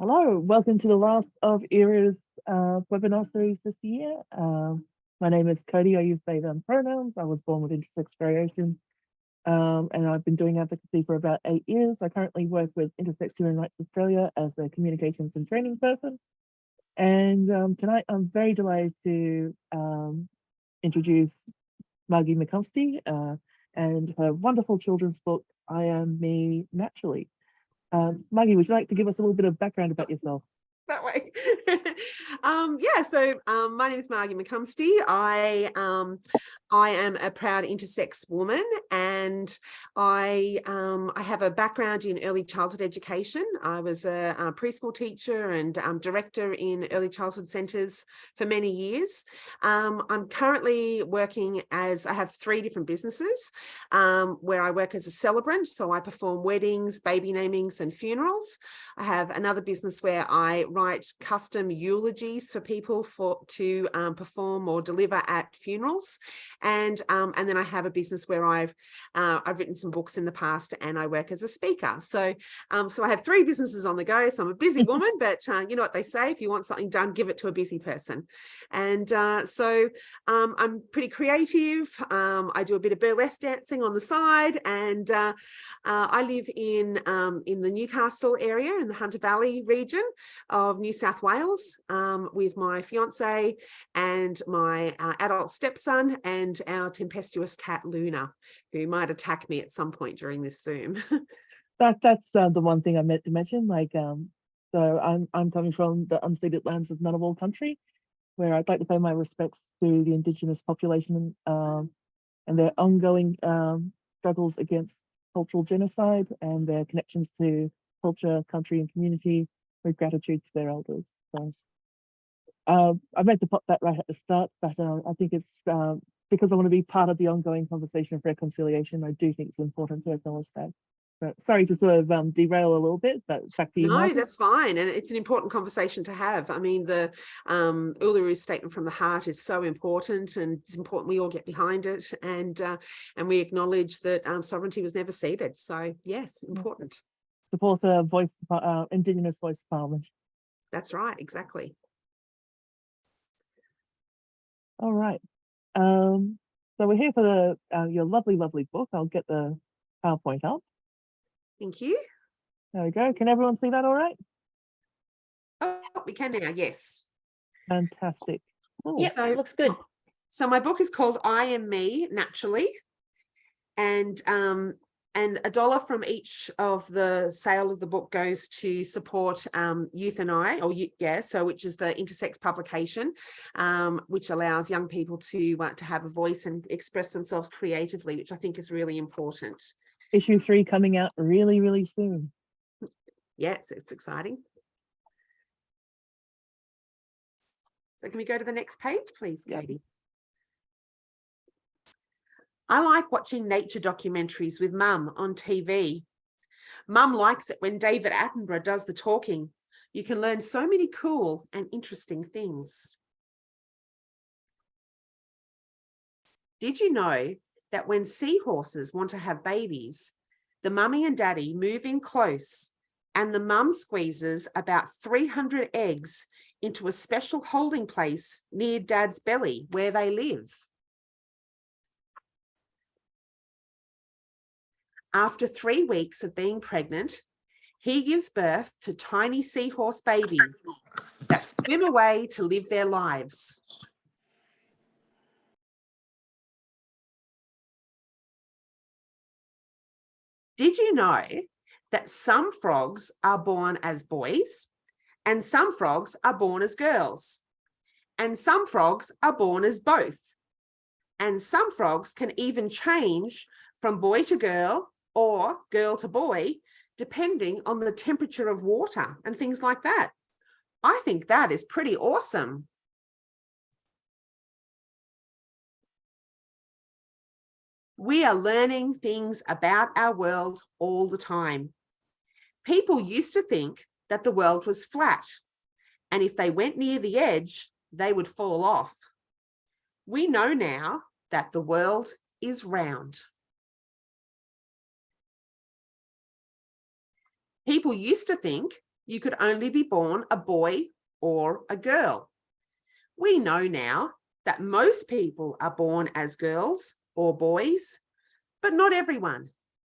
Hello, welcome to the last of ERA's webinar series this year. My name is Cody. I use they, them pronouns. I was born with intersex variation, and I've been doing advocacy for about 8 years. I currently work with Intersex Human Rights Australia as a communications and training person. And tonight I'm very delighted to introduce Margie McCumstie and her wonderful children's book, I Am Me Naturally. Maggie, would you like to give us a little bit of background about yourself? That way. My name is Margie McCumstie. I am a proud intersex woman, and I have a background in early childhood education. I was a preschool teacher and director in early childhood centres for many years. I'm currently working I have 3 different businesses where I work as a celebrant. So I perform weddings, baby namings and funerals. I have another business where I write custom eulogies for people to perform or deliver at funerals, and then I have a business where I've written some books in the past, and I work as a speaker. So I have 3 businesses on the go. So I'm a busy woman, but you know what they say: if you want something done, give it to a busy person. And I'm pretty creative. I do a bit of burlesque dancing on the side, and I live in the Newcastle area, in the Hunter Valley region of New South Wales, with my fiance and my adult stepson and our tempestuous cat Luna, who might attack me at some point during this Zoom. That's the one thing I meant to mention. So I'm coming from the unceded lands of Ngunnawal country, where I'd like to pay my respects to the Indigenous population and their ongoing struggles against cultural genocide and their connections to culture, country, and community, with gratitude to their elders. So I meant to put that right at the start, but I think it's because I want to be part of the ongoing conversation of reconciliation. I do think it's important to acknowledge that. But sorry to sort of derail a little bit, but back to you. No, Margie. that's fine. And it's an important conversation to have. I mean, the Uluru Statement from the Heart is so important, and it's important we all get behind it, and we acknowledge that sovereignty was never ceded. So yes, important. Support Indigenous Voice Parliament. That's right, exactly. All right. So we're here for your lovely, lovely book. I'll get the PowerPoint up. Thank you. There we go. Can everyone see that all right? Oh, we can now, yes. Fantastic. Cool. Yep, so, looks good. So my book is called I Am Me Naturally, and $1 from each of the sale of the book goes to support Youth and I, which is the Intersex publication, which allows young people to have a voice and express themselves creatively, which I think is really important. Issue 3 coming out really, really soon. Yes, it's exciting. So can we go to the next page, please, Katie? I like watching nature documentaries with Mum on TV. Mum likes it when David Attenborough does the talking. You can learn so many cool and interesting things. Did you know that when seahorses want to have babies, the mummy and daddy move in close, and the mum squeezes about 300 eggs into a special holding place near dad's belly where they live? After 3 weeks of being pregnant, he gives birth to tiny seahorse babies that swim away to live their lives. Did you know that some frogs are born as boys, and some frogs are born as girls, and some frogs are born as both, and some frogs can even change from boy to girl or girl to boy, depending on the temperature of water and things like that? I think that is pretty awesome. We are learning things about our world all the time. People used to think that the world was flat, and if they went near the edge, they would fall off. We know now that the world is round. People used to think you could only be born a boy or a girl. We know now that most people are born as girls or boys, but not everyone,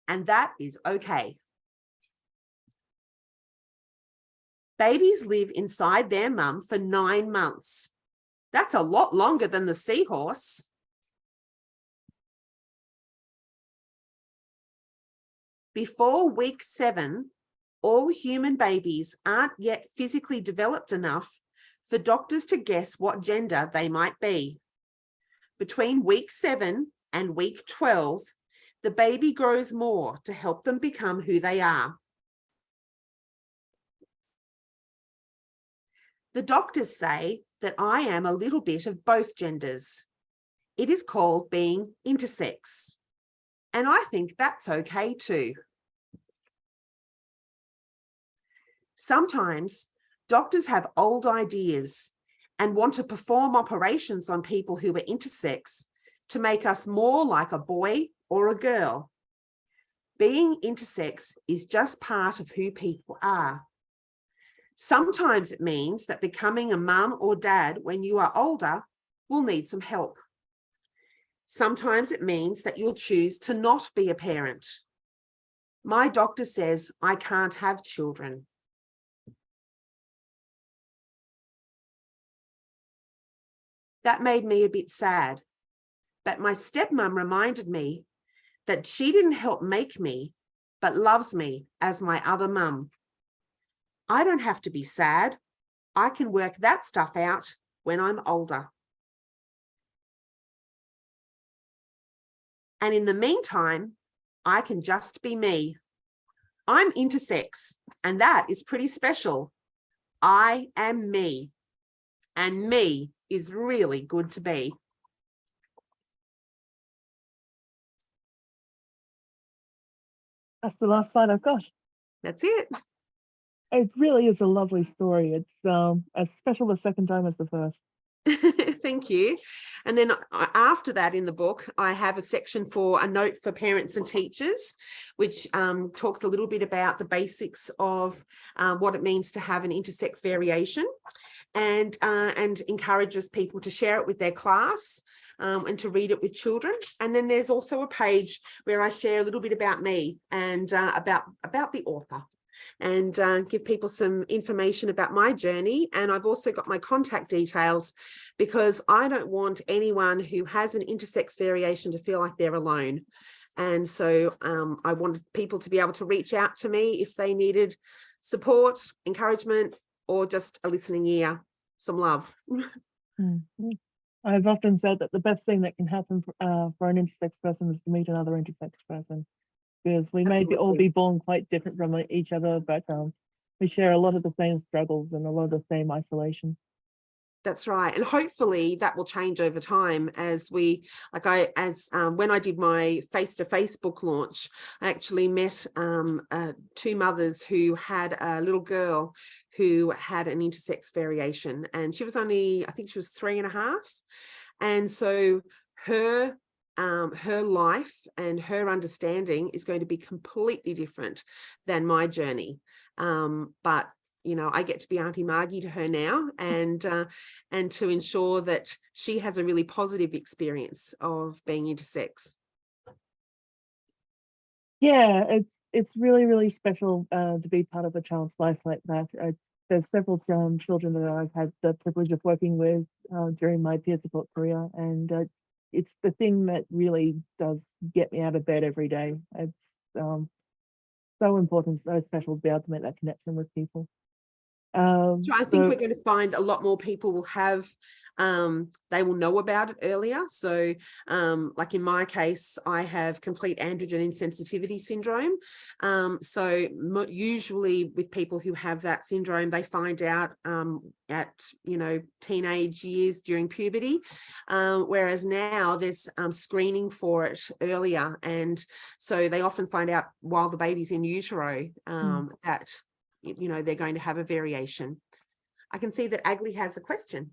and that is okay. Babies live inside their mum for 9 months. That's a lot longer than the seahorse. Before week 7, all human babies aren't yet physically developed enough for doctors to guess what gender they might be. Between week 7 and week 12, the baby grows more to help them become who they are. The doctors say that I am a little bit of both genders. It is called being intersex. And I think that's okay too. Sometimes doctors have old ideas and want to perform operations on people who are intersex to make us more like a boy or a girl. Being intersex is just part of who people are. Sometimes it means that becoming a mum or dad when you are older will need some help. Sometimes it means that you'll choose to not be a parent. My doctor says I can't have children. That made me a bit sad, but my stepmom reminded me that she didn't help make me, but loves me as my other mum. I don't have to be sad. I can work that stuff out when I'm older. And in the meantime, I can just be me. I'm intersex, and that is pretty special. I am me, and me is really good to be. That's the last slide I've got. That's it. It really is a lovely story. It's as special the second time as the first. Thank you. And then after that in the book, I have a section for a note for parents and teachers, which talks a little bit about the basics of what it means to have an intersex variation, and encourages people to share it with their class and to read it with children. And then there's also a page where I share a little bit about me and about the author, and give people some information about my journey. And I've also got my contact details, because I don't want anyone who has an intersex variation to feel like they're alone. And so I wanted people to be able to reach out to me if they needed support, encouragement, or just a listening ear, some love. Mm-hmm. I've often said that the best thing that can happen for an intersex person is to meet another intersex person, because we may all be born quite different from each other, but we share a lot of the same struggles and a lot of the same isolation. That's right. And hopefully that will change over time as when I did my face-to-face book launch, I actually met 2 mothers who had a little girl who had an intersex variation, and she was only, I think she was 3.5. And so her life and her understanding is going to be completely different than my journey. But you know, I get to be Auntie Margie to her now, and to ensure that she has a really positive experience of being intersex. Yeah, it's really, really special to be part of a child's life like that. There's several children that I've had the privilege of working with during my peer support career, and it's the thing that really does get me out of bed every day. It's so important, so special to be able to make that connection with people. So I think we're going to find a lot more people will have, they will know about it earlier. So like in my case, I have complete androgen insensitivity syndrome. So usually with people who have that syndrome, they find out at, you know, teenage years during puberty, whereas now there's screening for it earlier. And so they often find out while the baby's in utero that, you know, they're going to have a variation. I can see that Agli has a question.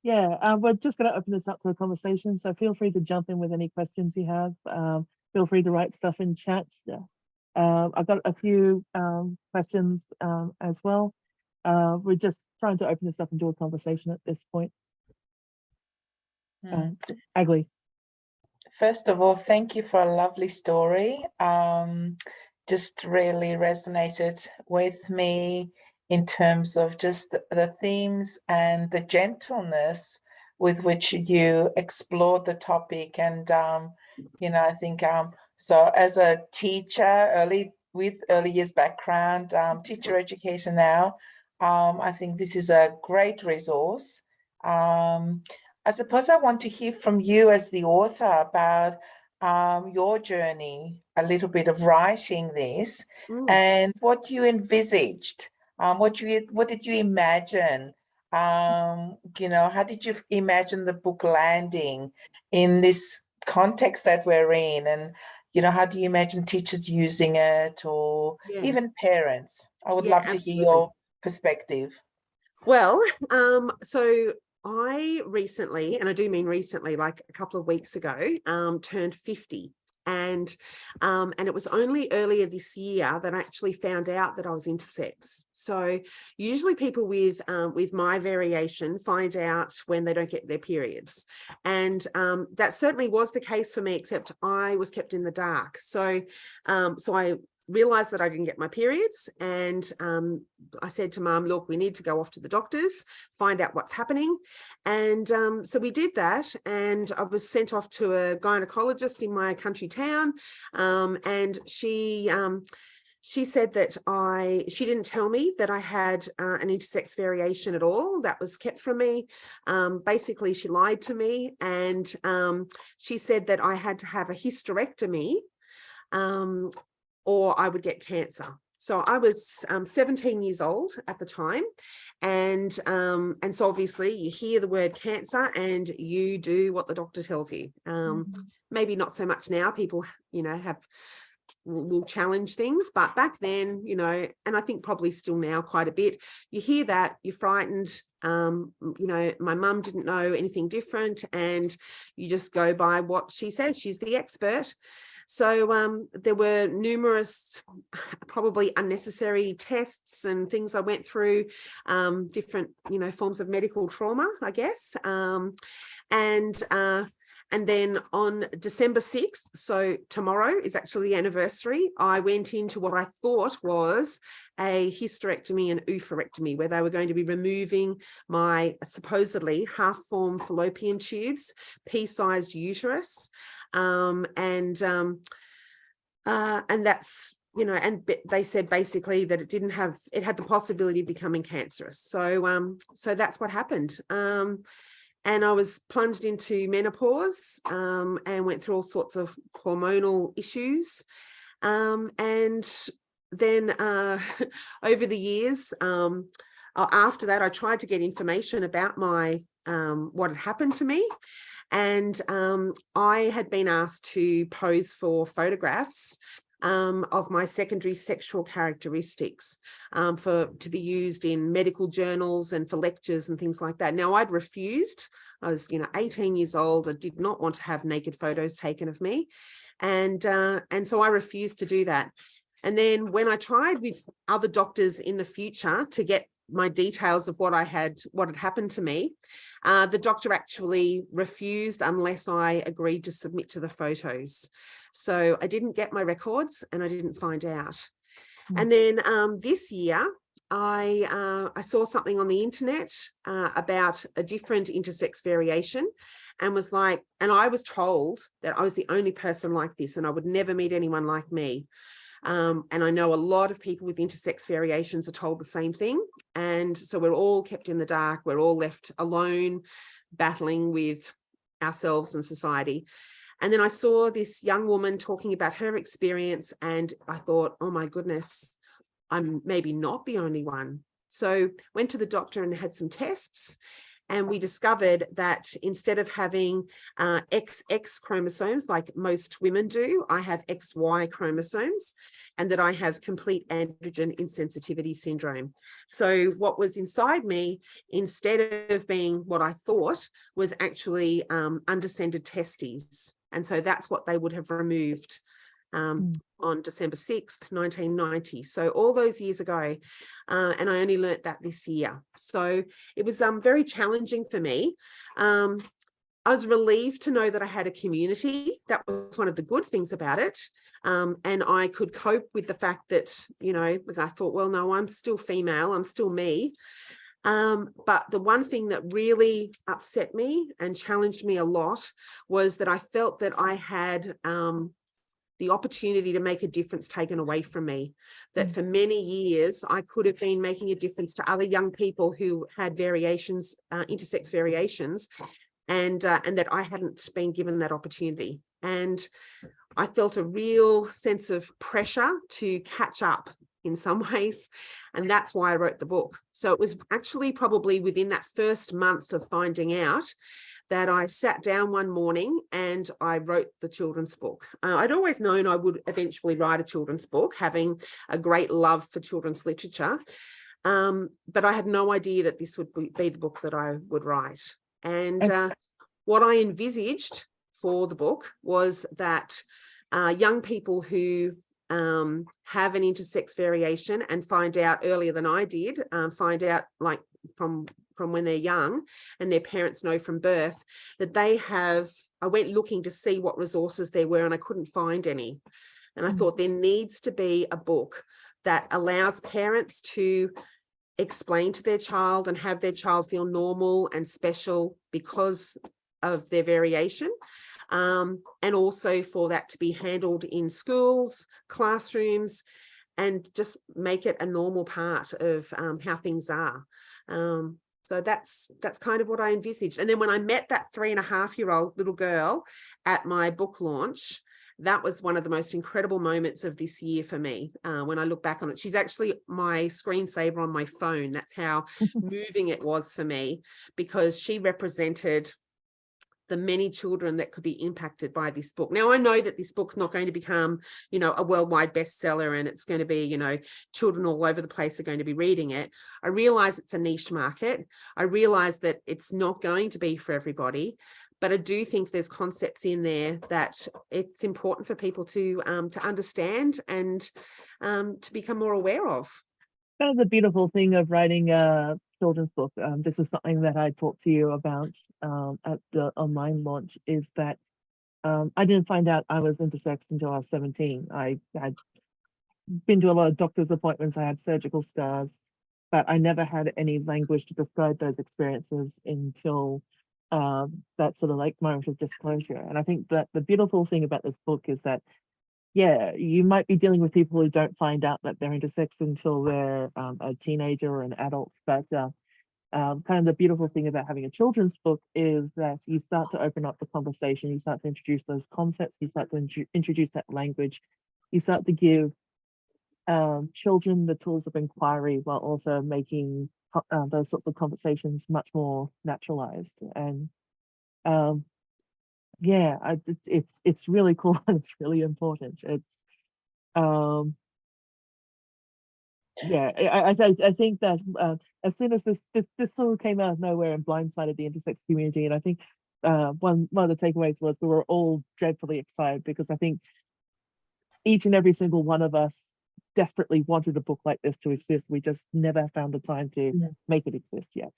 Yeah, we're just going to open this up to a conversation, so feel free to jump in with any questions you have. Feel free to write stuff in chat. I've got a few questions as well. We're just trying to open this up and do a conversation at this point. Agli. First of all, thank you for a lovely story. Just really resonated with me in terms of just the themes and the gentleness with which you explored the topic. And, I think, so as a teacher, with early years background, teacher educator now, I think this is a great resource. I suppose I want to hear from you as the author about your journey, a little bit of writing this, and what you envisaged. What did you imagine? How did you imagine the book landing in this context that we're in? And, how do you imagine teachers using it, or even parents? I would love to hear your perspective. Well, so I recently, and I do mean recently, like a couple of weeks ago, turned 50. And it was only earlier this year that I actually found out that I was intersex. So usually people with my variation find out when they don't get their periods. And that certainly was the case for me, except I was kept in the dark. So I realized that I didn't get my periods, and I said to Mum, look, we need to go off to the doctors, find out what's happening. And so we did that, and I was sent off to a gynecologist in my country town, and she said that she didn't tell me that I had an intersex variation at all. That was kept from me. Basically, she lied to me, and she said that I had to have a hysterectomy or I would get cancer. So I was 17 years old at the time. And so obviously you hear the word cancer and you do what the doctor tells you. Maybe not so much now. People, will challenge things, but back then, and I think probably still now quite a bit, you hear that, you're frightened. My mum didn't know anything different, and you just go by what she says. She's the expert. So there were numerous, probably unnecessary tests and things I went through, different, forms of medical trauma, I guess. And then on December 6th, so tomorrow is actually the anniversary, I went into what I thought was a hysterectomy and oophorectomy, where they were going to be removing my supposedly half-formed fallopian tubes, pea-sized uterus. And that's, and they said basically that it had the possibility of becoming cancerous. So that's what happened. And I was plunged into menopause, and went through all sorts of hormonal issues. And then over the years, after that, I tried to get information about what had happened to me. And I had been asked to pose for photographs of my secondary sexual characteristics to be used in medical journals and for lectures and things like that. Now, I'd refused. I was 18 years old. I did not want to have naked photos taken of me. And so I refused to do that. And then when I tried with other doctors in the future to get my details of what had happened to me, the doctor actually refused unless I agreed to submit to the photos. So I didn't get my records and I didn't find out. And then this year, I saw something on the internet about a different intersex variation, and I was told that I was the only person like this and I would never meet anyone like me. And I know a lot of people with intersex variations are told the same thing. And so we're all kept in the dark. We're all left alone, battling with ourselves and society. And then I saw this young woman talking about her experience, and I thought, oh my goodness, I'm maybe not the only one. So went to the doctor and had some tests, and we discovered that instead of having XX chromosomes like most women do, I have XY chromosomes, and that I have complete androgen insensitivity syndrome. So what was inside me, instead of being what I thought, was actually undescended testes. And so that's what they would have removed on December 6th, 1990. So all those years ago, and I only learnt that this year. So it was very challenging for me. I was relieved to know that I had a community. That was one of the good things about it. And I could cope with the fact that, you know, I thought, well, no, I'm still female, I'm still me. But the one thing that really upset me and challenged me a lot was that I felt that I had the opportunity to make a difference taken away from me, that for many years I could have been making a difference to other young people who had variations, intersex variations, and that I hadn't been given that opportunity. And I felt a real sense of pressure to catch up in some ways. And that's why I wrote the book. So it was actually probably within that first month of finding out that I sat down one morning and I wrote the children's book. I'd always known I would eventually write a children's book, having a great love for children's literature. But I had no idea that this would be the book that I would write. And what I envisaged for the book was that young people who have an intersex variation and find out earlier than I did, find out like from when they're young and their parents know from birth, that they have, I went looking to see what resources there were and I couldn't find any. And I thought there needs to be a book that allows parents to explain to their child and have their child feel normal and special because of their variation. And also for that to be handled in schools, classrooms, and just make it a normal part of how things are. So that's kind of what I envisaged. And then when I met that 3.5-year-old little girl at my book launch, that was one of the most incredible moments of this year for me. When I look back on it, she's actually my screensaver on my phone. That's how moving it was for me, because she represented the many children that could be impacted by this book. Now, I know that this book's not going to become, you know, a worldwide bestseller and it's going to be, you know, children all over the place are going to be reading it. I realize it's a niche market. I realize that it's not going to be for everybody, but I do think there's concepts in there that it's important for people to understand and to become more aware of. Kind of the beautiful thing of writing a children's book, this is something that I talked to you about at the online launch, is that I didn't find out I was intersex until I was 17. I had been to a lot of doctor's appointments, I had surgical scars, but I never had any language to describe those experiences until that sort of like moment of disclosure. And I think that the beautiful thing about this book is that, yeah, you might be dealing with people who don't find out that they're intersex until they're a teenager or an adult, but kind of the beautiful thing about having a children's book is that you start to open up the conversation, you start to introduce those concepts, you start to introduce that language, you start to give children the tools of inquiry while also making those sorts of conversations much more naturalized. And yeah, it's really cool and it's really important. It's yeah, I think that as soon as this sort of came out of nowhere and blindsided the intersex community, and I think one of the takeaways was we were all dreadfully excited, because I think each and every single one of us desperately wanted a book like this to exist. We just never found the time to make it exist yet.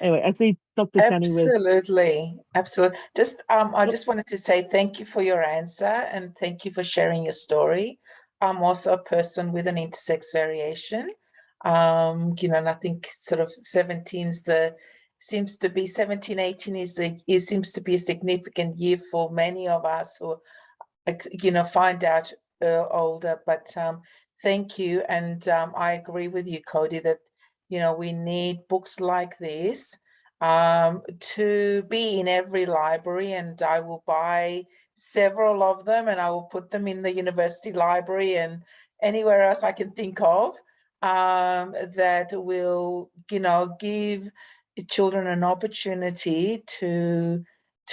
Anyway, I see Dr. Channing with... Absolutely. Just I just wanted to say thank you for your answer and thank you for sharing your story. I'm also a person with an intersex variation. You know, and I think sort of 17 seems to be 17, 18 seems to be a significant year for many of us who, you know, find out older. But thank you, and I agree with you, Cody, that, you know, we need books like this to be in every library, and I will buy several of them and I will put them in the university library and anywhere else I can think of that will, you know, give children an opportunity to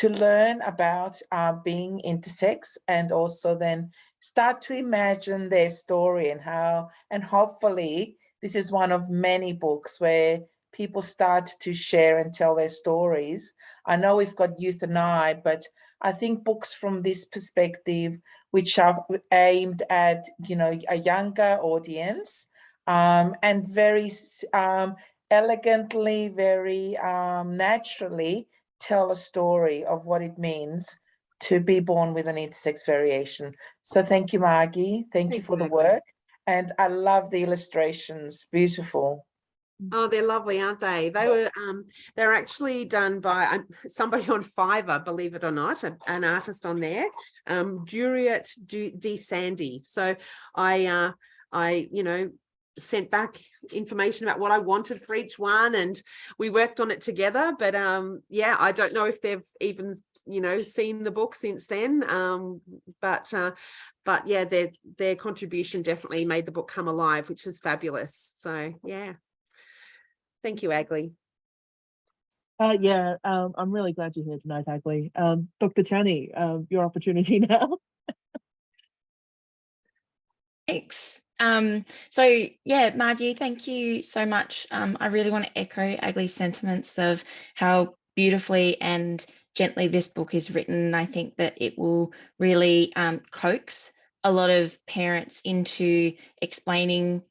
learn about being intersex, and also then start to imagine their story and how, and hopefully this is one of many books where people start to share and tell their stories. I know we've got Youth and I, but I think books from this perspective which are aimed at, you know, a younger audience, and very elegantly, very naturally tell a story of what it means to be born with an intersex variation. So thank you, Margie. Thank you for the work. And I love the illustrations. Beautiful. Oh, they're lovely, aren't they? They're actually done by somebody on Fiverr, believe it or not, an artist on there, Juliet D. Sandy. So I you know, sent back information about what I wanted for each one, and we worked on it together. But yeah, I don't know if they've even, you know, seen the book since then. But yeah, their contribution definitely made the book come alive, which was fabulous. So yeah. Thank you, Agli. Yeah, I'm really glad you're here tonight, Agli. Dr. Chani, your opportunity now. Thanks. So yeah, Margie, thank you so much. I really want to echo Agli's sentiments of how beautifully and gently this book is written. I think that it will really coax a lot of parents into explaining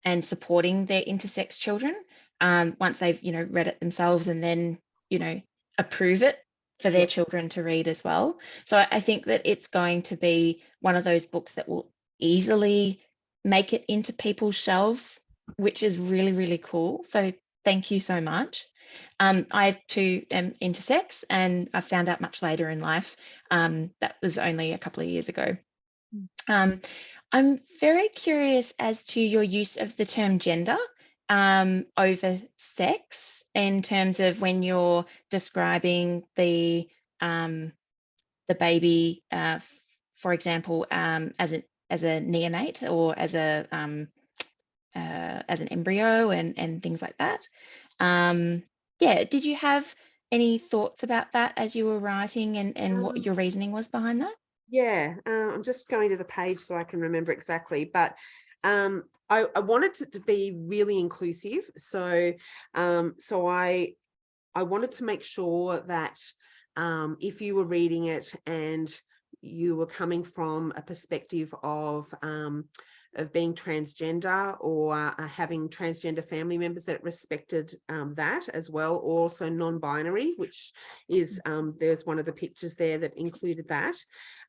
and supporting their intersex children once they've, you know, read it themselves, and then, you know, approve it for their children to read as well. So I think that it's going to be one of those books that will easily make it into people's shelves, which is really, really cool. So thank you so much. I too am intersex, and I found out much later in life. That was only a couple of years ago. I'm very curious as to your use of the term gender over sex, in terms of when you're describing the baby, for example, as a neonate, or as an embryo, and things like that. Yeah, did you have any thoughts about that as you were writing, and what your reasoning was behind that? Yeah, I'm just going to the page so I can remember exactly, but I wanted it to be really inclusive. So I wanted to make sure that if you were reading it and you were coming from a perspective of being transgender, or having transgender family members, that respected that as well. Also non-binary, which is there's one of the pictures there that included that.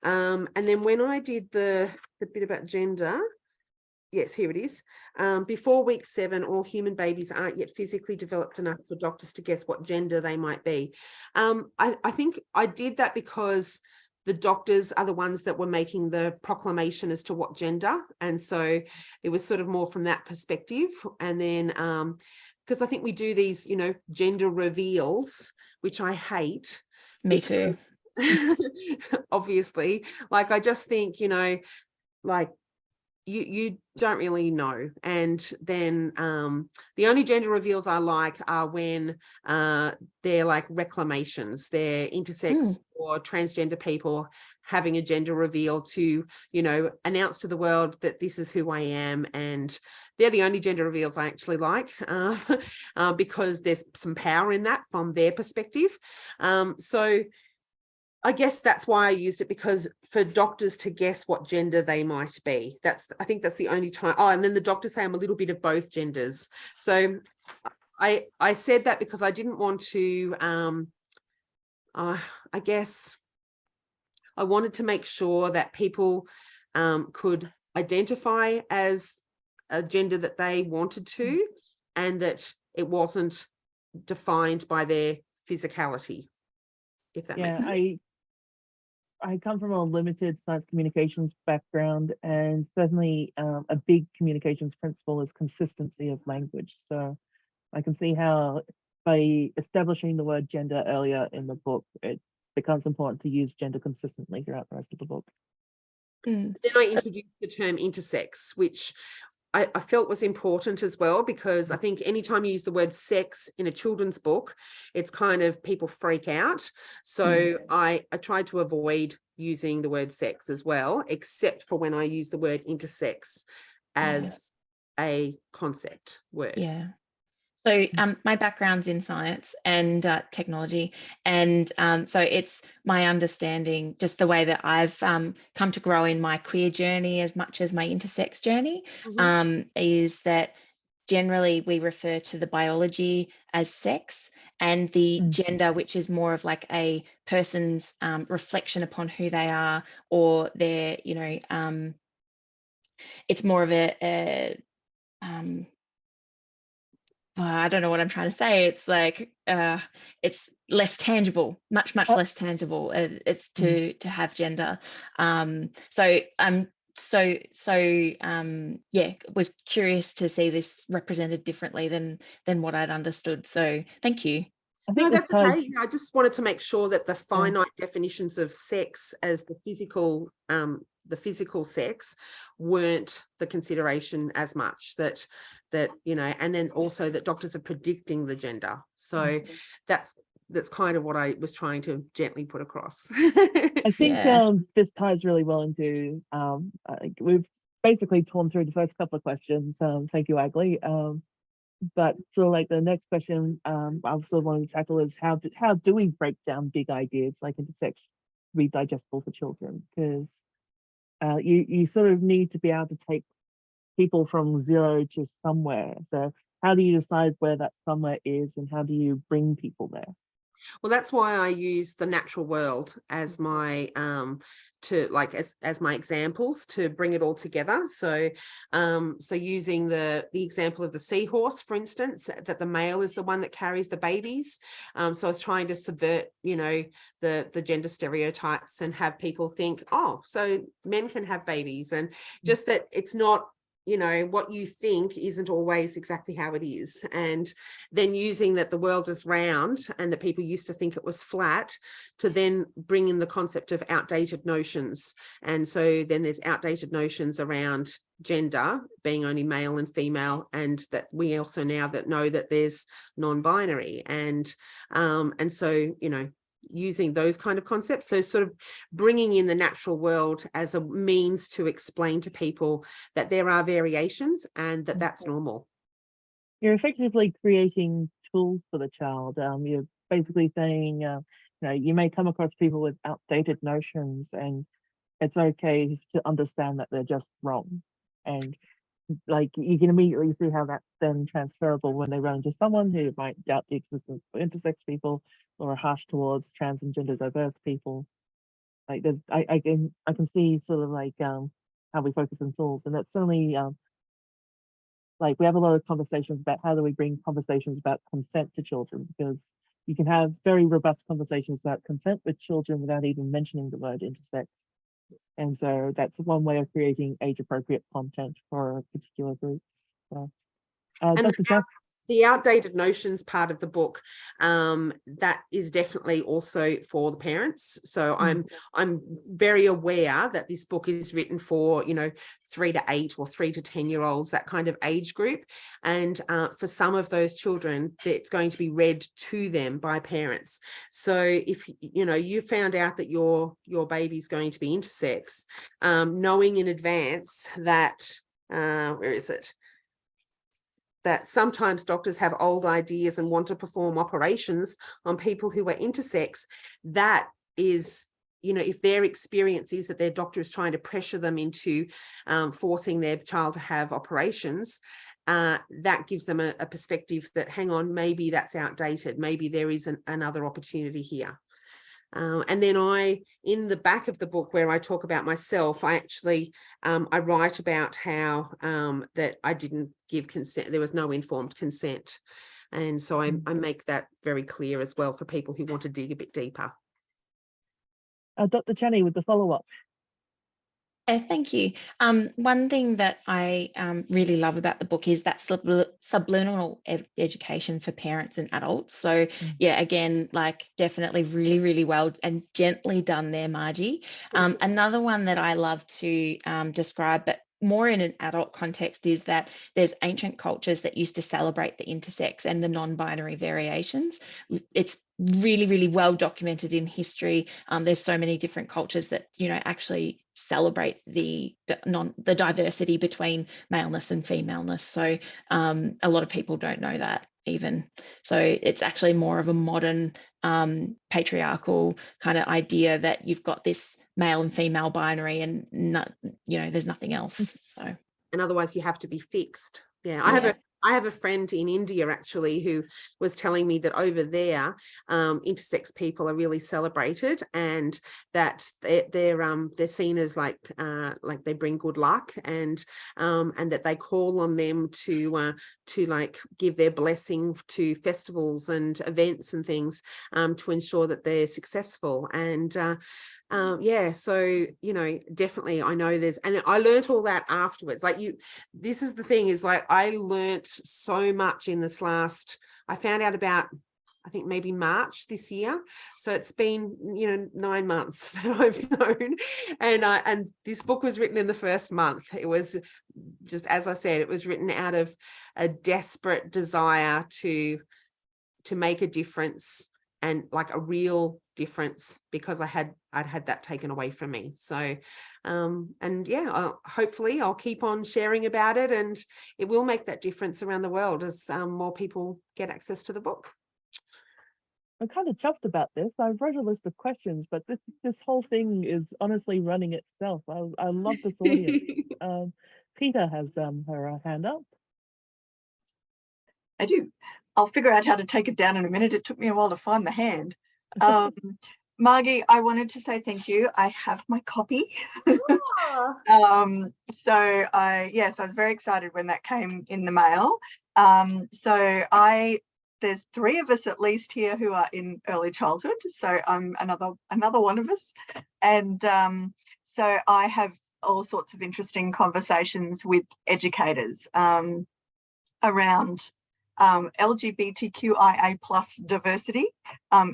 And then when I did the bit about gender, yes, here it is. Before week 7, all human babies aren't yet physically developed enough for doctors to guess what gender they might be. I think I did that because the doctors are the ones that were making the proclamation as to what gender. And so it was sort of more from that perspective. And then, because I think we do these, you know, gender reveals, which I hate. Me too. Obviously, like, I just think, you know, like, you don't really know. And then the only gender reveals I like are when they're like reclamations, they're intersex or transgender people having a gender reveal to, you know, announce to the world that this is who I am. And they're the only gender reveals I actually like, because there's some power in that from their perspective. So I guess that's why I used it, because for doctors to guess what gender they might be. I think that's the only time. Oh, and then the doctors say I'm a little bit of both genders. So I said that because I didn't want to, I guess I wanted to make sure that people could identify as a gender that they wanted to, and that it wasn't defined by their physicality, if that makes sense. I come from a limited science communications background, and certainly a big communications principle is consistency of language. So I can see how by establishing the word gender earlier in the book, it becomes important to use gender consistently throughout the rest of the book. Then I introduced the term intersex, which I felt was important as well, because I think anytime you use the word sex in a children's book, it's kind of people freak out. So I tried to avoid using the word sex as well, except for when I use the word intersex as a concept word. Yeah. So my background's in science and technology, and so it's my understanding, just the way that I've come to grow in my queer journey as much as my intersex journey, is that generally we refer to the biology as sex, and the gender, which is more of like a person's reflection upon who they are, or their, you know, it's more of a I don't know what I'm trying to say. It's like it's less tangible, much less tangible. It's to have gender. Yeah, was curious to see this represented differently than what I'd understood. So thank you. No, that's okay. I just wanted to make sure that the finite definitions of sex as the physical sex weren't the consideration as much, that you know, and then also that doctors are predicting the gender. So that's kind of what I was trying to gently put across. I think this ties really well into we've basically torn through the first couple of questions. Thank you, Agli. But so like the next question I also want to tackle is how do we break down big ideas like intersex to be digestible for children? Because you sort of need to be able to take people from zero to somewhere. So how do you decide where that somewhere is, and how do you bring people there? Well, that's why I use the natural world as my as my examples to bring it all together. So so using the example of the seahorse, for instance, that the male is the one that carries the babies. So I was trying to subvert, you know, the gender stereotypes and have people think, oh, so men can have babies, and just that it's not, you know, what you think isn't always exactly how it is. And then using that the world is round and that people used to think it was flat, to then bring in the concept of outdated notions. And so then there's outdated notions around gender being only male and female, and that we also now that know that there's non-binary, and so, you know, using those kind of concepts. So sort of bringing in the natural world as a means to explain to people that there are variations and that that's normal. You're effectively creating tools for the child. You're basically saying, you know, you may come across people with outdated notions, and it's okay to understand that they're just wrong. And like you can immediately see how that's then transferable when they run into someone who might doubt the existence of intersex people or are harsh towards trans and gender diverse people. Like I can see sort of like how we focus on tools, and that's certainly like we have a lot of conversations about how do we bring conversations about consent to children, because you can have very robust conversations about consent with children without even mentioning the word intersex. And so that's one way of creating age-appropriate content for particular groups. So, Dr. Chuck? The outdated notions part of the book, that is definitely also for the parents. So I'm very aware that this book is written for, you know, 3 to 8 or 3 to 10-year-olds, that kind of age group. And for some of those children, it's going to be read to them by parents. So if, you know, you found out that your baby's going to be intersex, knowing in advance that, where is it? That sometimes doctors have old ideas and want to perform operations on people who are intersex, that is, you know, if their experience is that their doctor is trying to pressure them into forcing their child to have operations, that gives them a perspective that, hang on, maybe that's outdated. Maybe there is another opportunity here. And then in the back of the book where I talk about myself, I actually, I write about how that I didn't give consent. There was no informed consent. And so I make that very clear as well for people who want to dig a bit deeper. Dr. Channy with the follow-up. Thank you. One thing that I really love about the book is that subliminal education for parents and adults. So yeah, again, like definitely really, really well and gently done there, Margie. Another one that I love to describe, but more in an adult context, is that there's ancient cultures that used to celebrate the intersex and the non-binary variations. It's really, really well documented in history. There's so many different cultures that, you know, actually celebrate the diversity between maleness and femaleness. So a lot of people don't know that even. So it's actually more of a modern patriarchal kind of idea that you've got this male and female binary and not, you know, there's nothing else. So, and otherwise you have to be fixed. Yeah, Yeah. I have a friend in India actually who was telling me that over there, intersex people are really celebrated, and that they're seen as like they bring good luck, and that they call on them to like give their blessing to festivals and events and things to ensure that they're successful. And yeah, so, you know, definitely I know there's, and I learned all that afterwards. Like this is the thing, is like I learnt so much in this last, I found out about, I think maybe March this year. So it's been, you know, 9 months that I've known. And this book was written in the first month. It was just, as I said, it was written out of a desperate desire to make a difference, and like a real difference, because I'd had that taken away from me. So and yeah, hopefully I'll keep on sharing about it, and it will make that difference around the world as more people get access to the book. I'm kind of chuffed about this. I wrote a list of questions, but this whole thing is honestly running itself. I love this audience. Peter has her hand up. I do. I'll figure out how to take it down in a minute. It took me a while to find the hand. Margie, I wanted to say thank you. I have my copy. So I was very excited when that came in the mail. There's 3 of us at least here who are in early childhood. So I'm another one of us. And so I have all sorts of interesting conversations with educators around LGBTQIA+ diversity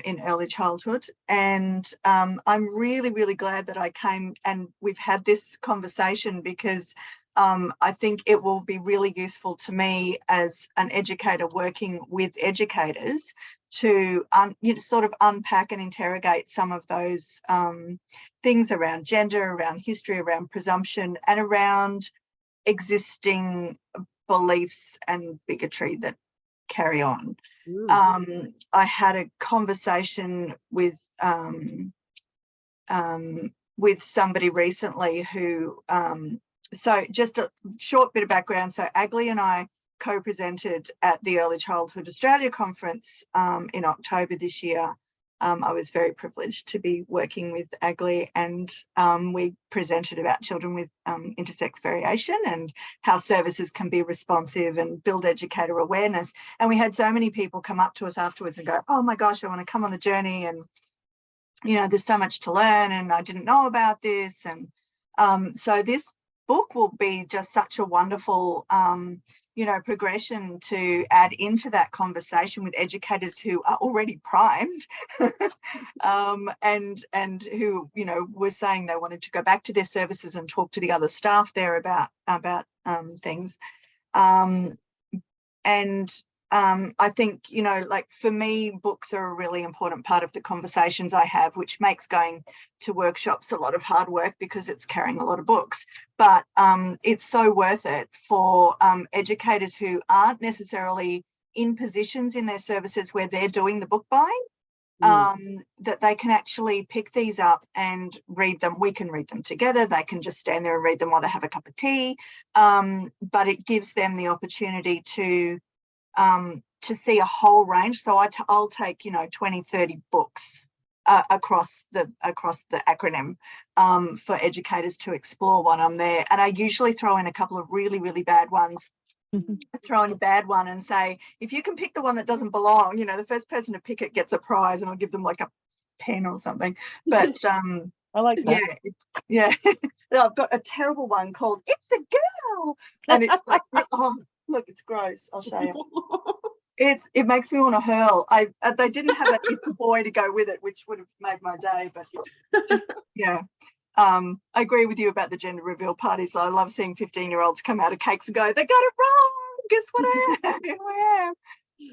in early childhood. And I'm really, really glad that I came and we've had this conversation, because I think it will be really useful to me as an educator working with educators to sort of unpack and interrogate some of those things around gender, around history, around presumption, and around existing beliefs and bigotry that carry on. I had a conversation with somebody recently who so just a short bit of background. So Agli and I co-presented at the Early Childhood Australia conference in October this year. I was very privileged to be working with Agli, and we presented about children with intersex variation and how services can be responsive and build educator awareness. And we had so many people come up to us afterwards and go, oh my gosh, I want to come on the journey, and you know, there's so much to learn and I didn't know about this. And so this book will be just such a wonderful you know, progression to add into that conversation with educators who are already primed and who, you know, were saying they wanted to go back to their services and talk to the other staff there about things. I think, you know, like for me, books are a really important part of the conversations I have, which makes going to workshops a lot of hard work because it's carrying a lot of books. But it's so worth it for educators who aren't necessarily in positions in their services where they're doing the book buying, that they can actually pick these up and read them. We can read them together. They can just stand there and read them while they have a cup of tea. But it gives them the opportunity to see a whole range. So I'll take, you know, 20, 30 books across the acronym for educators to explore when I'm there. And I usually throw in a couple of really, really bad ones. I throw in a bad one and say, if you can pick the one that doesn't belong, you know, the first person to pick it gets a prize, and I'll give them like a pen or something. But I like that. Yeah. I've got a terrible one called It's a Girl. And it's like, oh, look, it's gross. I'll show you. It makes me want to hurl. They didn't have It's a Boy to go with it, which would have made my day, but just, yeah. I agree with you about the gender reveal parties. I love seeing 15-year-olds come out of cakes and go, they got it wrong. Guess what I am? Here I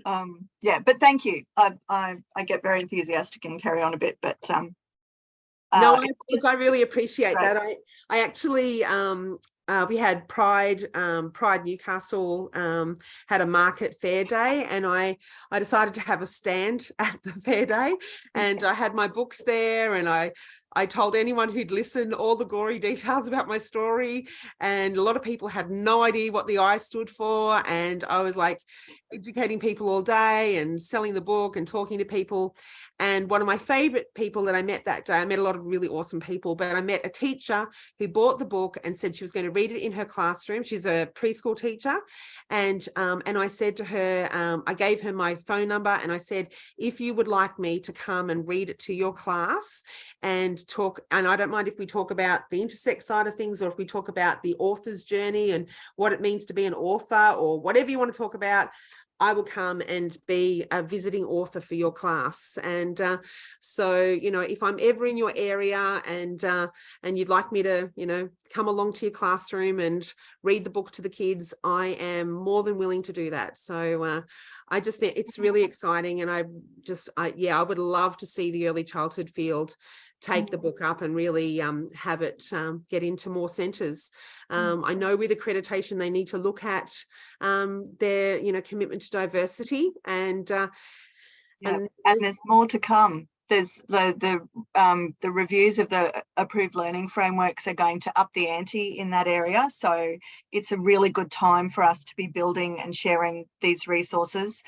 am. Yeah, but thank you. I get very enthusiastic and carry on a bit, but no, I really appreciate that. I actually we had Pride Newcastle had a market fair day, and I decided to have a stand at the fair day, and I had my books there, and I told anyone who'd listen all the gory details about my story, and a lot of people had no idea what the I stood for, and I was like educating people all day and selling the book and talking to people. And one of my favorite people that I met that day, I met a lot of really awesome people, but I met a teacher who bought the book and said she was going to read it in her classroom. She's a preschool teacher, and I said to her, I gave her my phone number, and I said, if you would like me to come and read it to your class and talk, and I don't mind if we talk about the intersex side of things, or if we talk about the author's journey and what it means to be an author, or whatever you want to talk about, I will come and be a visiting author for your class. And so, you know, if I'm ever in your area and you'd like me to, you know, come along to your classroom and read the book to the kids, I am more than willing to do that. So I just think it's really exciting. And I would love to see the early childhood field take the book up and really have it get into more centres. I know with accreditation they need to look at their, you know, commitment to diversity, and there's more to come. There's the reviews of the approved learning frameworks are going to up the ante in that area. So it's a really good time for us to be building and sharing these resources.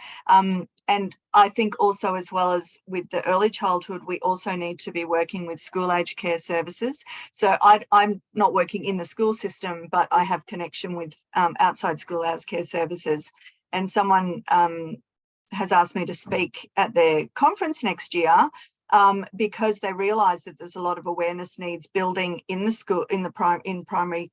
And I think also, as well as with the early childhood, we also need to be working with school age care services. So I'm not working in the school system, but I have connection with outside school age care services. And someone has asked me to speak at their conference next year because they realise that there's a lot of awareness needs building in the school, in the primary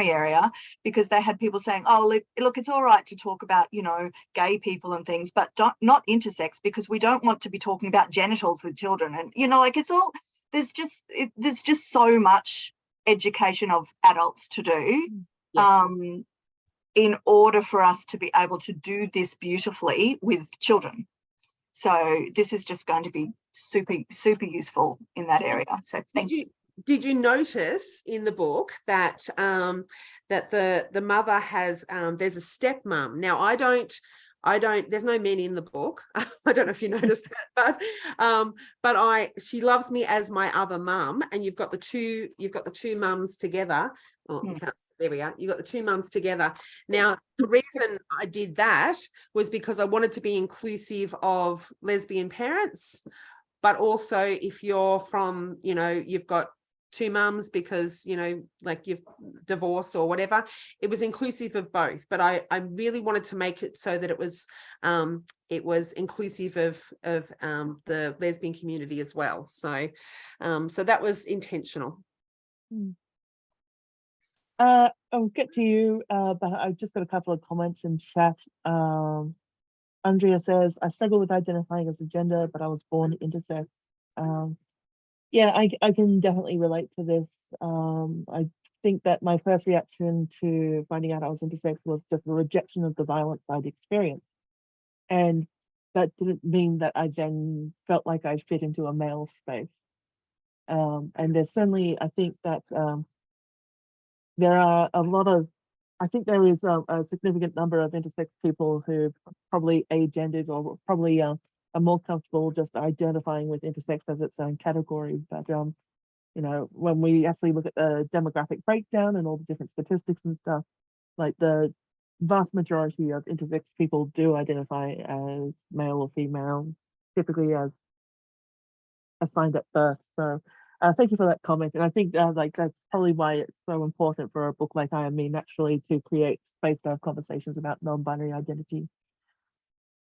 area, because they had people saying, oh, look, it's all right to talk about, you know, gay people and things, but not intersex, because we don't want to be talking about genitals with children. And, you know, like, it's all, there's just so much education of adults to do. Yeah. In order for us to be able to do this beautifully with children. So this is just going to be super, super useful in that area. So thank you. Did you notice in the book that that the mother has there's a stepmom? Now I don't there's no men in the book. I don't know if you noticed that, but she loves me as my other mum, and you've got the two mums together. Oh, you can't. There we are. You got the two mums together. Now, the reason I did that was because I wanted to be inclusive of lesbian parents, but also if you're from, you know, you've got two mums because, you know, like you've divorced or whatever, it was inclusive of both. But I really wanted to make it so that it was inclusive of the lesbian community as well. So so that was intentional. I'll get to you, but I've just got a couple of comments in chat. Andrea says, I struggle with identifying as a gender, but I was born intersex. Yeah, I can definitely relate to this. I think that my first reaction to finding out I was intersex was just a rejection of the violence I'd experienced. And that didn't mean that I then felt like I fit into a male space. And there's certainly, I think that there are a lot of, I think there is a significant number of intersex people who probably agendered or probably are more comfortable just identifying with intersex as its own category. But, you know, when we actually look at the demographic breakdown and all the different statistics and stuff, like the vast majority of intersex people do identify as male or female, typically as assigned at birth. So thank you for that comment. And I think like that's probably why it's so important for a book like I Am Me naturally to create space to have conversations about non-binary identity.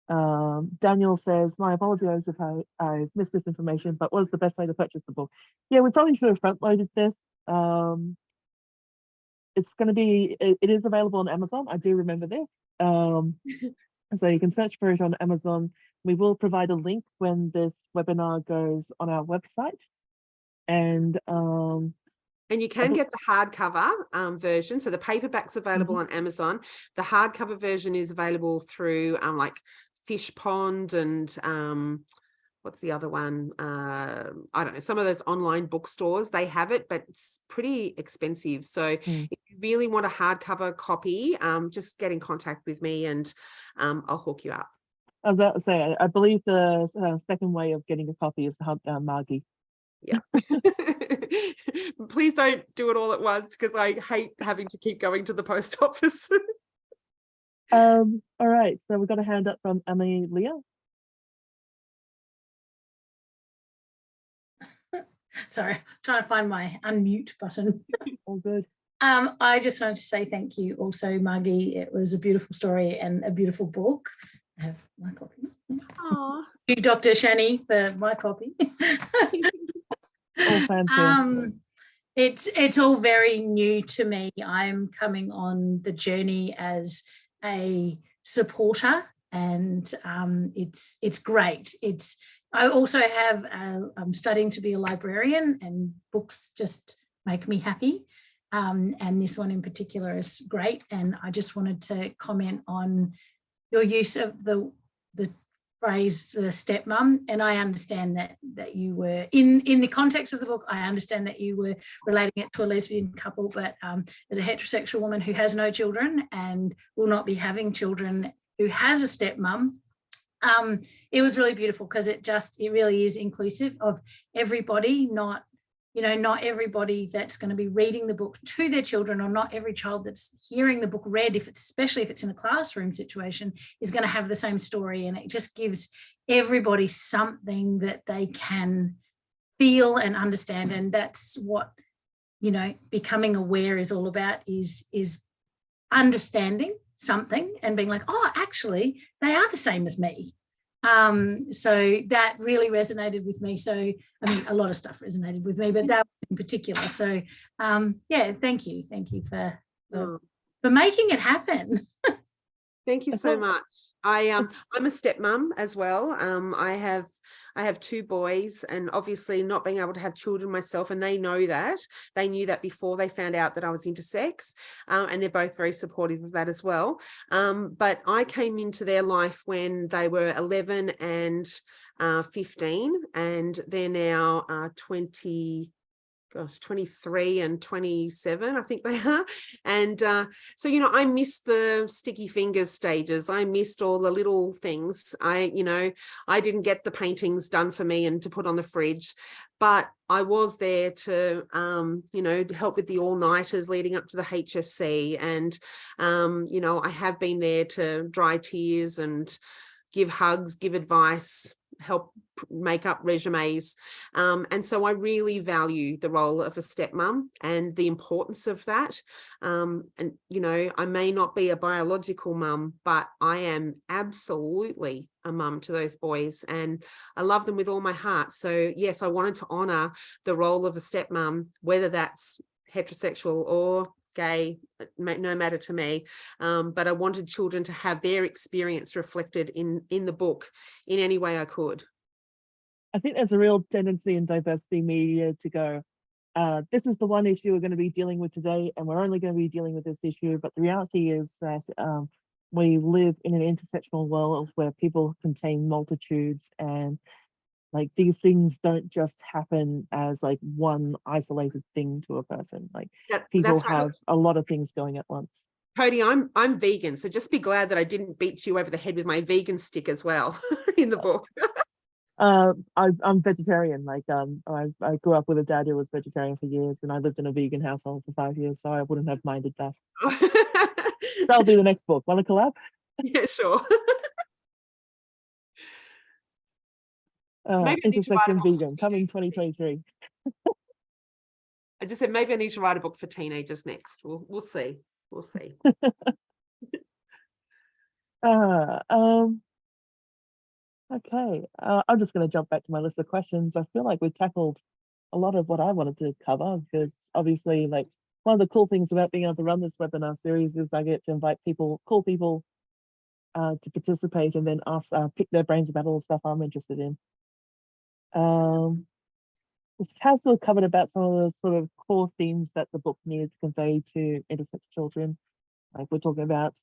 Daniel says, my apologies if I've missed this information, but what is the best way to purchase the book? Yeah, we probably should have front-loaded this. It's going to be, it is available on Amazon. I do remember this. So you can search for it on Amazon. We will provide a link when this webinar goes on our website. And you can get the hardcover version. So the paperback's available on Amazon. The hardcover version is available through like Fish Pond and what's the other one? I don't know, some of those online bookstores, they have it, but it's pretty expensive. So if you really want a hardcover copy, just get in contact with me and I'll hook you up. I was about to say, I believe the second way of getting a copy is to hunt down Margie. Yeah. Please don't do it all at once, because I hate having to keep going to the post office. All right, so we've got a hand up from Amelia. Sorry, trying to find my unmute button. All good. I just wanted to say thank you also, Margie. It was a beautiful story and a beautiful book. I have my copy. Aww. You, Dr. Shani, for my copy. All fanfare. It's all very new to me. I'm coming on the journey as a supporter, and it's great. I also have I'm studying to be a librarian, and books just make me happy. And this one in particular is great. And I just wanted to comment on your use of the phrase the stepmom, and I understand that you were in the context of the book. I understand that you were relating it to a lesbian couple, but as a heterosexual woman who has no children and will not be having children, who has a stepmom, it was really beautiful, because it really is inclusive of everybody, not everybody that's going to be reading the book to their children, or not every child that's hearing the book read, especially if it's in a classroom situation, is going to have the same story. And it just gives everybody something that they can feel and understand. And that's what, becoming aware is all about, is understanding something and being like, oh, actually, they are the same as me. So that really resonated with me. So, I mean, a lot of stuff resonated with me, but that in particular. So, yeah, thank you for making it happen. Thank you so much. I'm a stepmom as well. I have two boys, and obviously not being able to have children myself, and they know that. They knew that before they found out that I was intersex, and they're both very supportive of that as well. But I came into their life when they were 11 and 15, and they're now 23 and 27, I think they are. And so, I missed the sticky fingers stages. I missed all the little things. I didn't get the paintings done for me and to put on the fridge, but I was there to, help with the all-nighters leading up to the HSC. And, I have been there to dry tears and give hugs, give advice, help make up resumes. And so I really value the role of a stepmom and the importance of that. And, I may not be a biological mum, but I am absolutely a mum to those boys, and I love them with all my heart. So yes, I wanted to honor the role of a stepmom, whether that's heterosexual or gay, no matter to me, but I wanted children to have their experience reflected in the book in any way I could. I think there's a real tendency in diversity media to go, this is the one issue we're going to be dealing with today, and we're only going to be dealing with this issue. But the reality is that we live in an intersectional world where people contain multitudes, and like these things don't just happen as like one isolated thing to a person. Like people have a lot of things going at once. Cody, I'm vegan, so just be glad that I didn't beat you over the head with my vegan stick as well in the book. I'm vegetarian. Like I grew up with a dad who was vegetarian for years, and I lived in a vegan household for 5 years, so I wouldn't have minded that. That'll be the next book. Want to collab? Yeah, sure. Intersex and vegan coming 2023. I just said maybe I need to write a book for teenagers next. We'll see. We'll see. Okay, I'm just going to jump back to my list of questions. I feel like we tackled a lot of what I wanted to cover, because obviously, like, one of the cool things about being able to run this webinar series is I get to invite people, cool people, to participate, and then ask, pick their brains about all the stuff I'm interested in. This has sort of covered about some of the sort of core themes that the book needed to convey to intersex children. Like we're talking about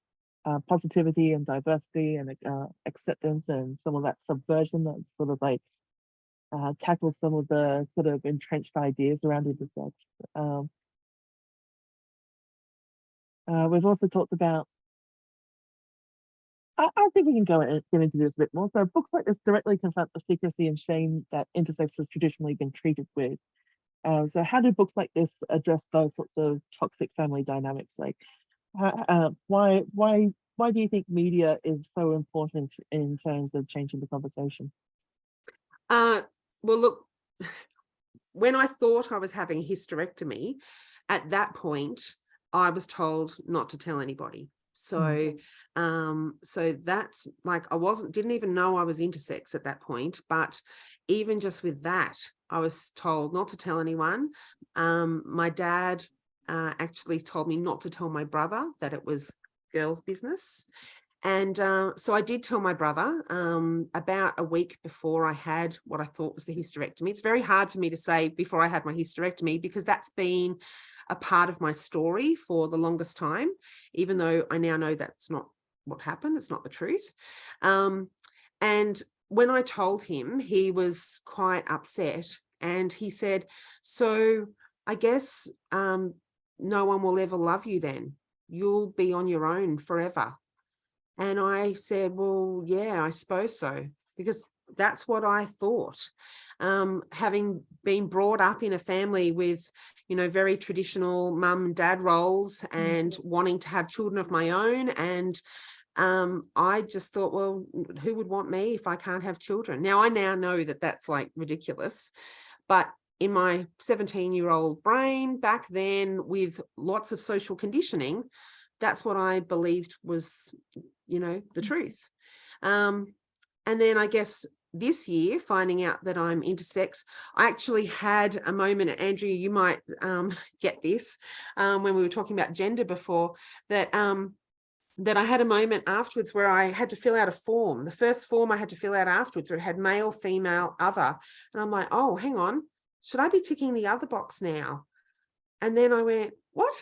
positivity and diversity and acceptance, and some of that subversion that's sort of like tackle some of the sort of entrenched ideas around intersex. We've also talked about, I think we can get into this a bit more. So books like this directly confront the secrecy and shame that intersex has traditionally been treated with. So how do books like this address those sorts of toxic family dynamics? Like, why do you think media is so important in terms of changing the conversation? Well, look, when I thought I was having a hysterectomy, at that point, I was told not to tell anybody. So, so that's like, didn't even know I was intersex at that point, but even just with that, I was told not to tell anyone. My dad actually told me not to tell my brother that it was girls' business. And so I did tell my brother about a week before I had what I thought was the hysterectomy. It's very hard for me to say before I had my hysterectomy, because that's been a part of my story for the longest time, even though I now know that's not what happened. It's not the truth. And when I told him, he was quite upset, and he said, so I guess no one will ever love you then. You'll be on your own forever. And I said, well, yeah, I suppose so, because that's what I thought. Having been brought up in a family with, you know, very traditional mum and dad roles, and wanting to have children of my own. And I just thought, well, who would want me if I can't have children? Now, I now know that that's like ridiculous. But in my 17-year-old brain back then, with lots of social conditioning, that's what I believed was, you know, the truth. And then I guess this year, finding out that I'm intersex, I actually had a moment, Andrea, you might get this, when we were talking about gender before, that I had a moment afterwards where I had to fill out a form. The first form I had to fill out afterwards, where it had male, female, other. And I'm like, oh, hang on, should I be ticking the other box now? And then I went, what?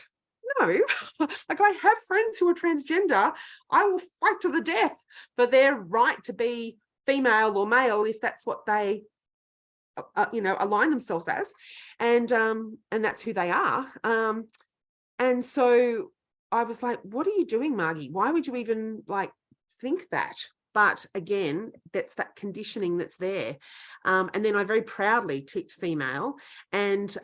No, like, I have friends who are transgender. I will fight to the death for their right to be female or male if that's what they, you know, align themselves as, and that's who they are. And so I was like, what are you doing, Margie? Why would you even like think that? But again, that's that conditioning that's there. And then I very proudly ticked female, and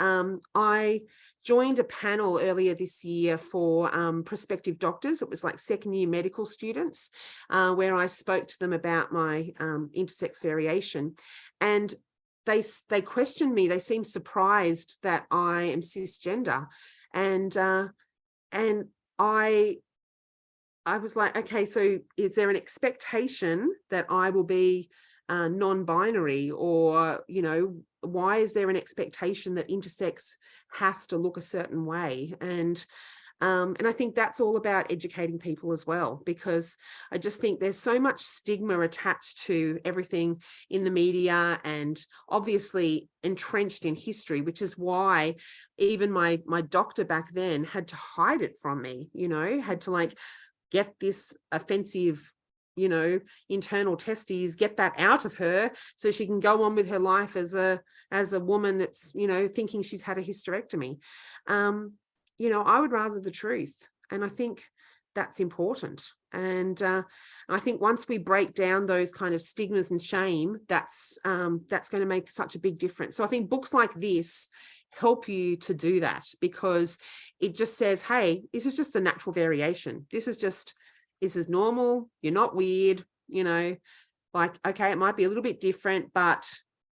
I joined a panel earlier this year for prospective doctors. It was like second-year medical students, where I spoke to them about my intersex variation. And they questioned me. They seemed surprised that I am cisgender. And I was like, okay, so is there an expectation that I will be non-binary, or, you know, why is there an expectation that intersex has to look a certain way? And I think that's all about educating people as well, because I just think there's so much stigma attached to everything in the media, and obviously entrenched in history, which is why even my doctor back then had to hide it from me, you know, had to like get this offensive, you know, internal testes, get that out of her so she can go on with her life as a woman that's, you know, thinking she's had a hysterectomy. You know, I would rather the truth. And I think that's important. And I think once we break down those kind of stigmas and shame, that's going to make such a big difference. So I think books like this help you to do that, because it just says, hey, this is just a natural variation. This is normal. You're not weird, you know, like, okay, it might be a little bit different, but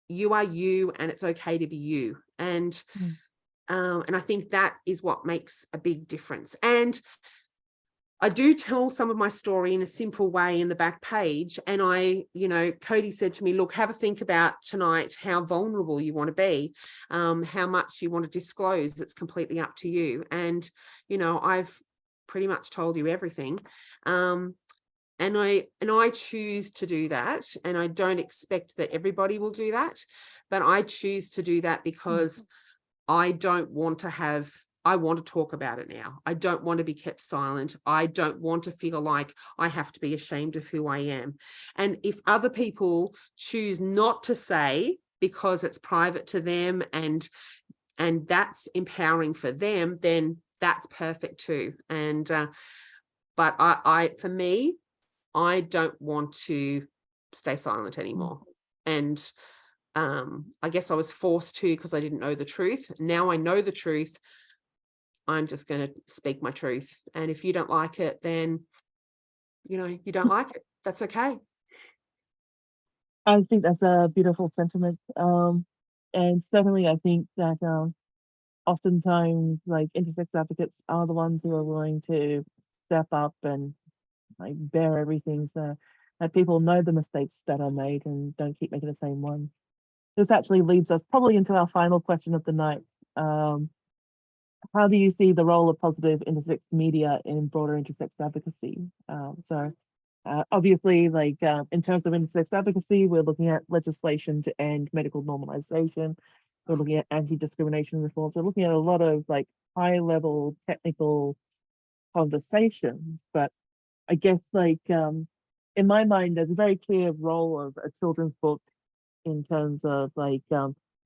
you are you, and it's okay to be you. And I think that is what makes a big difference. And I do tell some of my story in a simple way in the back page. And you know, Cody said to me, look, have a think about tonight how vulnerable you want to be, how much you want to disclose. It's completely up to you. And, you know, I've pretty much told you everything. And I choose to do that. And I don't expect that everybody will do that, but I choose to do that because I don't want to I want to talk about it now. I don't want to be kept silent. I don't want to feel like I have to be ashamed of who I am. And if other people choose not to say because it's private to them and that's empowering for them, then that's perfect too. And but for me, I don't want to stay silent anymore. And I guess I was forced to because I didn't know the truth. Now I know the truth. I'm just going to speak my truth. And if you don't like it, then, you don't like it. That's okay. I think that's a beautiful sentiment. And certainly I think that oftentimes like intersex advocates are the ones who are willing to step up and like bear everything so that people know the mistakes that are made and don't keep making the same one. This actually leads us probably into our final question of the night. How do you see the role of positive intersex media in broader intersex advocacy? Obviously, like in terms of intersex advocacy, we're looking at legislation to end medical normalization. We're looking at anti-discrimination reforms. We're looking at a lot of like high-level technical conversations. But I guess like in my mind, there's a very clear role of a children's book in terms of like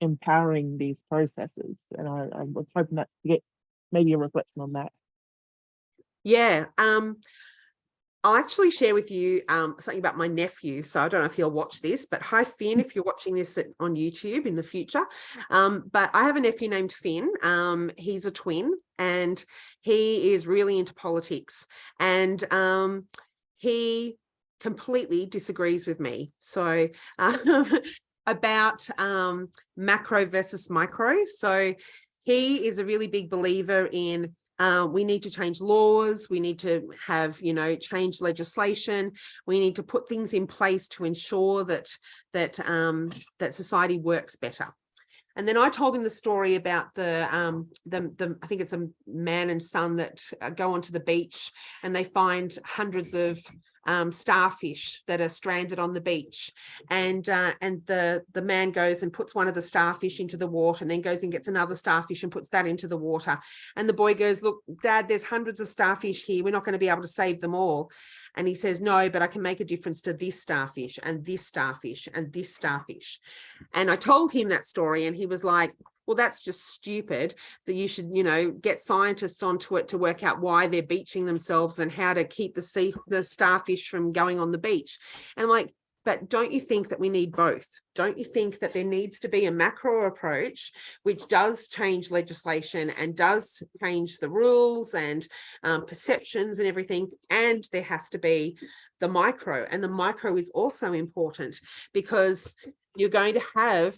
empowering these processes. And I was hoping that to get maybe a reflection on that. Yeah. I'll actually share with you something about my nephew. So I don't know if he'll watch this, but hi, Finn, if you're watching this on YouTube in the future. But I have a nephew named Finn. He's a twin and he is really into politics. And he completely disagrees with me. So about macro versus micro. So he is a really big believer in we need to change laws. We need to have, change legislation. We need to put things in place to ensure that society works better. And then I told him the story about the I think it's a man and son that go onto the beach and they find hundreds of starfish that are stranded on the beach, and the man goes and puts one of the starfish into the water and then goes and gets another starfish and puts that into the water, and the boy goes, look, Dad, there's hundreds of starfish here, we're not going to be able to save them all. And he says, no, but I can make a difference to this starfish and this starfish and this starfish. And I told him that story and he was like, well, that's just stupid, that you should, get scientists onto it to work out why they're beaching themselves and how to keep the starfish from going on the beach. And I'm like, but don't you think that we need both? Don't you think that there needs to be a macro approach which does change legislation and does change the rules and perceptions and everything? And there has to be the micro, and the micro is also important because you're going to have,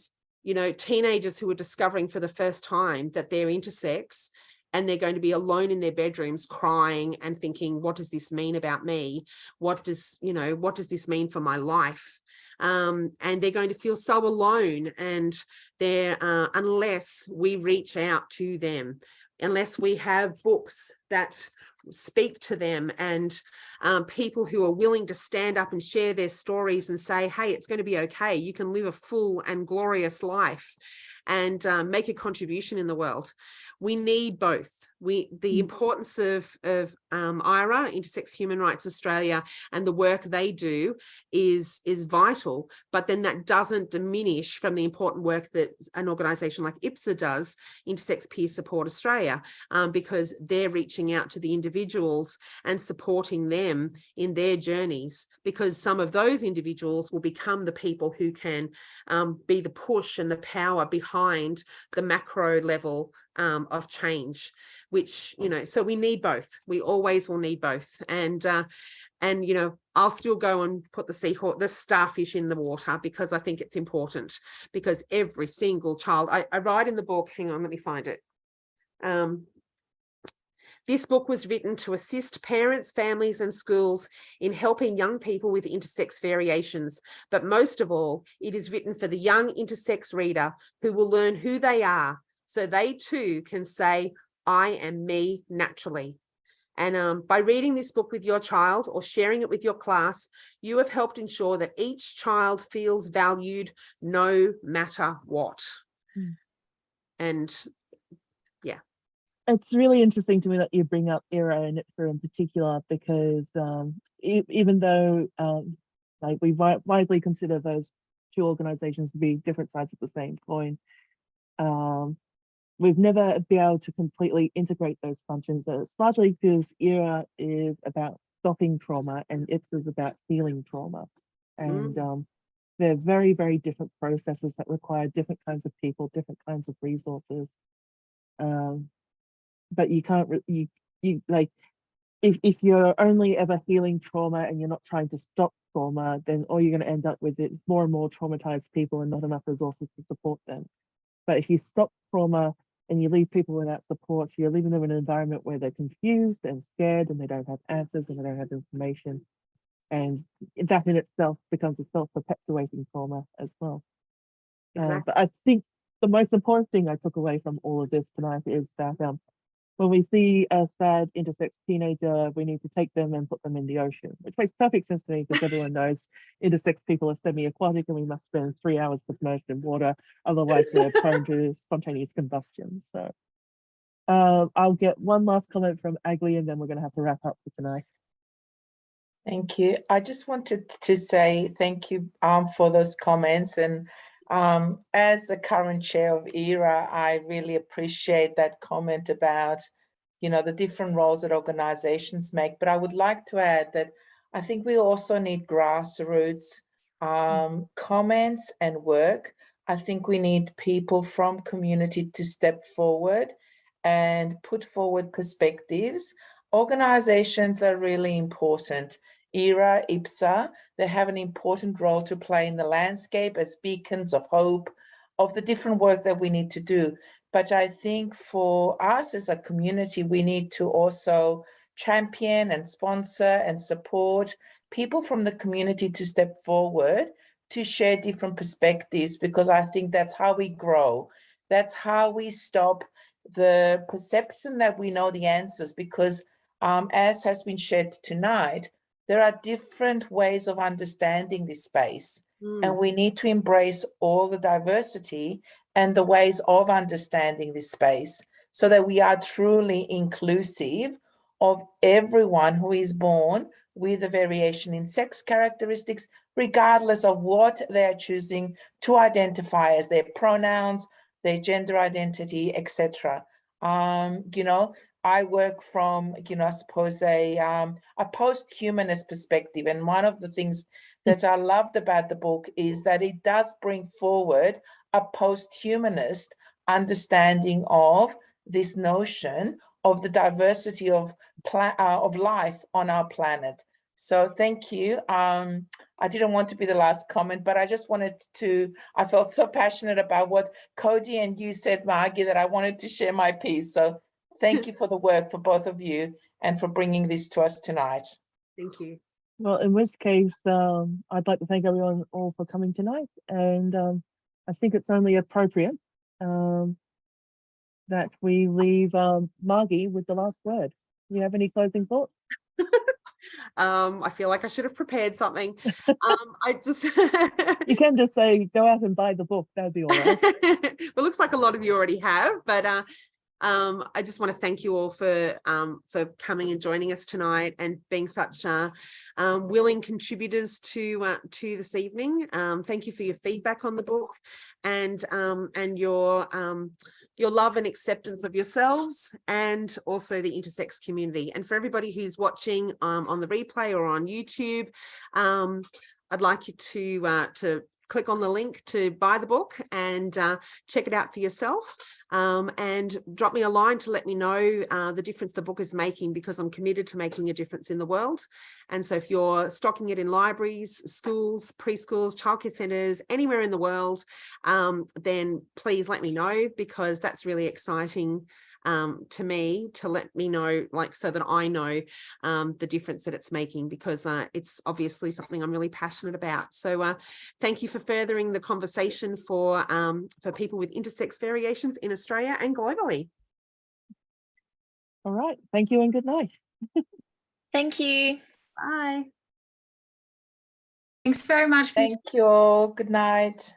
teenagers who are discovering for the first time that they're intersex, and they're going to be alone in their bedrooms crying and thinking, what does this mean about me? What does this mean for my life? And they're going to feel so alone, and they're unless we reach out to them, unless we have books that speak to them and people who are willing to stand up and share their stories and say, hey, it's going to be okay. You can live a full and glorious life and make a contribution in the world. We need both. The importance of IRA, Intersex Human Rights Australia, and the work they do is vital, but then that doesn't diminish from the important work that an organisation like IPSA does, Intersex Peer Support Australia, because they're reaching out to the individuals and supporting them in their journeys, because some of those individuals will become the people who can be the push and the power behind the macro level of change, which, so we need both. We always will need both. And I'll still go and put the starfish in the water because I think it's important, because every single child, I write in the book, hang on, let me find it. This book was written to assist parents, families, and schools in helping young people with intersex variations. But most of all, it is written for the young intersex reader who will learn who they are, so they too can say, I am me naturally. And by reading this book with your child or sharing it with your class, you have helped ensure that each child feels valued no matter what. And yeah. It's really interesting to me that you bring up ERA and IPSA in particular, because even though like we widely consider those two organizations to be different sides of the same coin. We've never been able to completely integrate those functions. It's largely because ERA is about stopping trauma and IPS is about healing trauma. And they're very, very different processes that require different kinds of people, different kinds of resources. But you can't, you like, if you're only ever healing trauma and you're not trying to stop trauma, then all you're going to end up with is more and more traumatized people and not enough resources to support them. But if you stop trauma and you leave people without support, you're leaving them in an environment where they're confused and scared and they don't have answers and they don't have information. And that in itself becomes a self-perpetuating trauma as well. Exactly. But I think the most important thing I took away from all of this tonight is that when we see a sad intersex teenager, we need to take them and put them in the ocean, which makes perfect sense to me because everyone knows intersex people are semi-aquatic and we must spend 3 hours submerged in water, otherwise we're prone to spontaneous combustion. So I'll get one last comment from Agli and then we're going to have to wrap up for tonight. Thank you. I just wanted to say thank you for those comments. And as the current chair of ERA, I really appreciate that comment about, you know, the different roles that organizations make. But I would like to add that I think we also need grassroots comments and work. I think we need people from community to step forward and put forward perspectives. Organizations are really important. ERA, IPSA, they have an important role to play in the landscape as beacons of hope, of the different work that we need to do. But I think for us as a community, we need to also champion and sponsor and support people from the community to step forward to share different perspectives, because I think that's how we grow. That's how we stop the perception that we know the answers, because as has been shared tonight, there are different ways of understanding this space, and we need to embrace all the diversity and the ways of understanding this space so that we are truly inclusive of everyone who is born with a variation in sex characteristics, regardless of what they are choosing to identify as their pronouns, their gender identity, etc. You know, I work from, you know, I suppose a post-humanist perspective. And one of the things that I loved about the book is that it does bring forward a post-humanist understanding of this notion of the diversity of life on our planet. So thank you. I didn't want to be the last comment, but I just wanted to, I felt so passionate about what Cody and you said, Margie, that I wanted to share my piece. So thank you for the work for both of you and for bringing this to us tonight. Thank you. Well, in which case, I'd like to thank everyone all for coming tonight. And I think it's only appropriate that we leave Margie with the last word. Do you have any closing thoughts? I feel like I should have prepared something. I just You can just say, go out and buy the book. That'd be all right. Well, it looks like a lot of you already have, but I just want to thank you all for coming and joining us tonight and being such willing contributors to this evening. Thank you for your feedback on the book and your love and acceptance of yourselves and also the intersex community. And for everybody who's watching on the replay or on YouTube, I'd like you to click on the link to buy the book and check it out for yourself, and drop me a line to let me know the difference the book is making, because I'm committed to making a difference in the world. And so if you're stocking it in libraries, schools, preschools, childcare centres, anywhere in the world, then please let me know, because that's really exciting to me, to let me know, like, so that I know the difference that it's making, because it's obviously something I'm really passionate about. So thank you for furthering the conversation for people with intersex variations in Australia and globally. All right. Thank you and good night. Thank you. Bye. Thanks very much. Thank you all. Good night.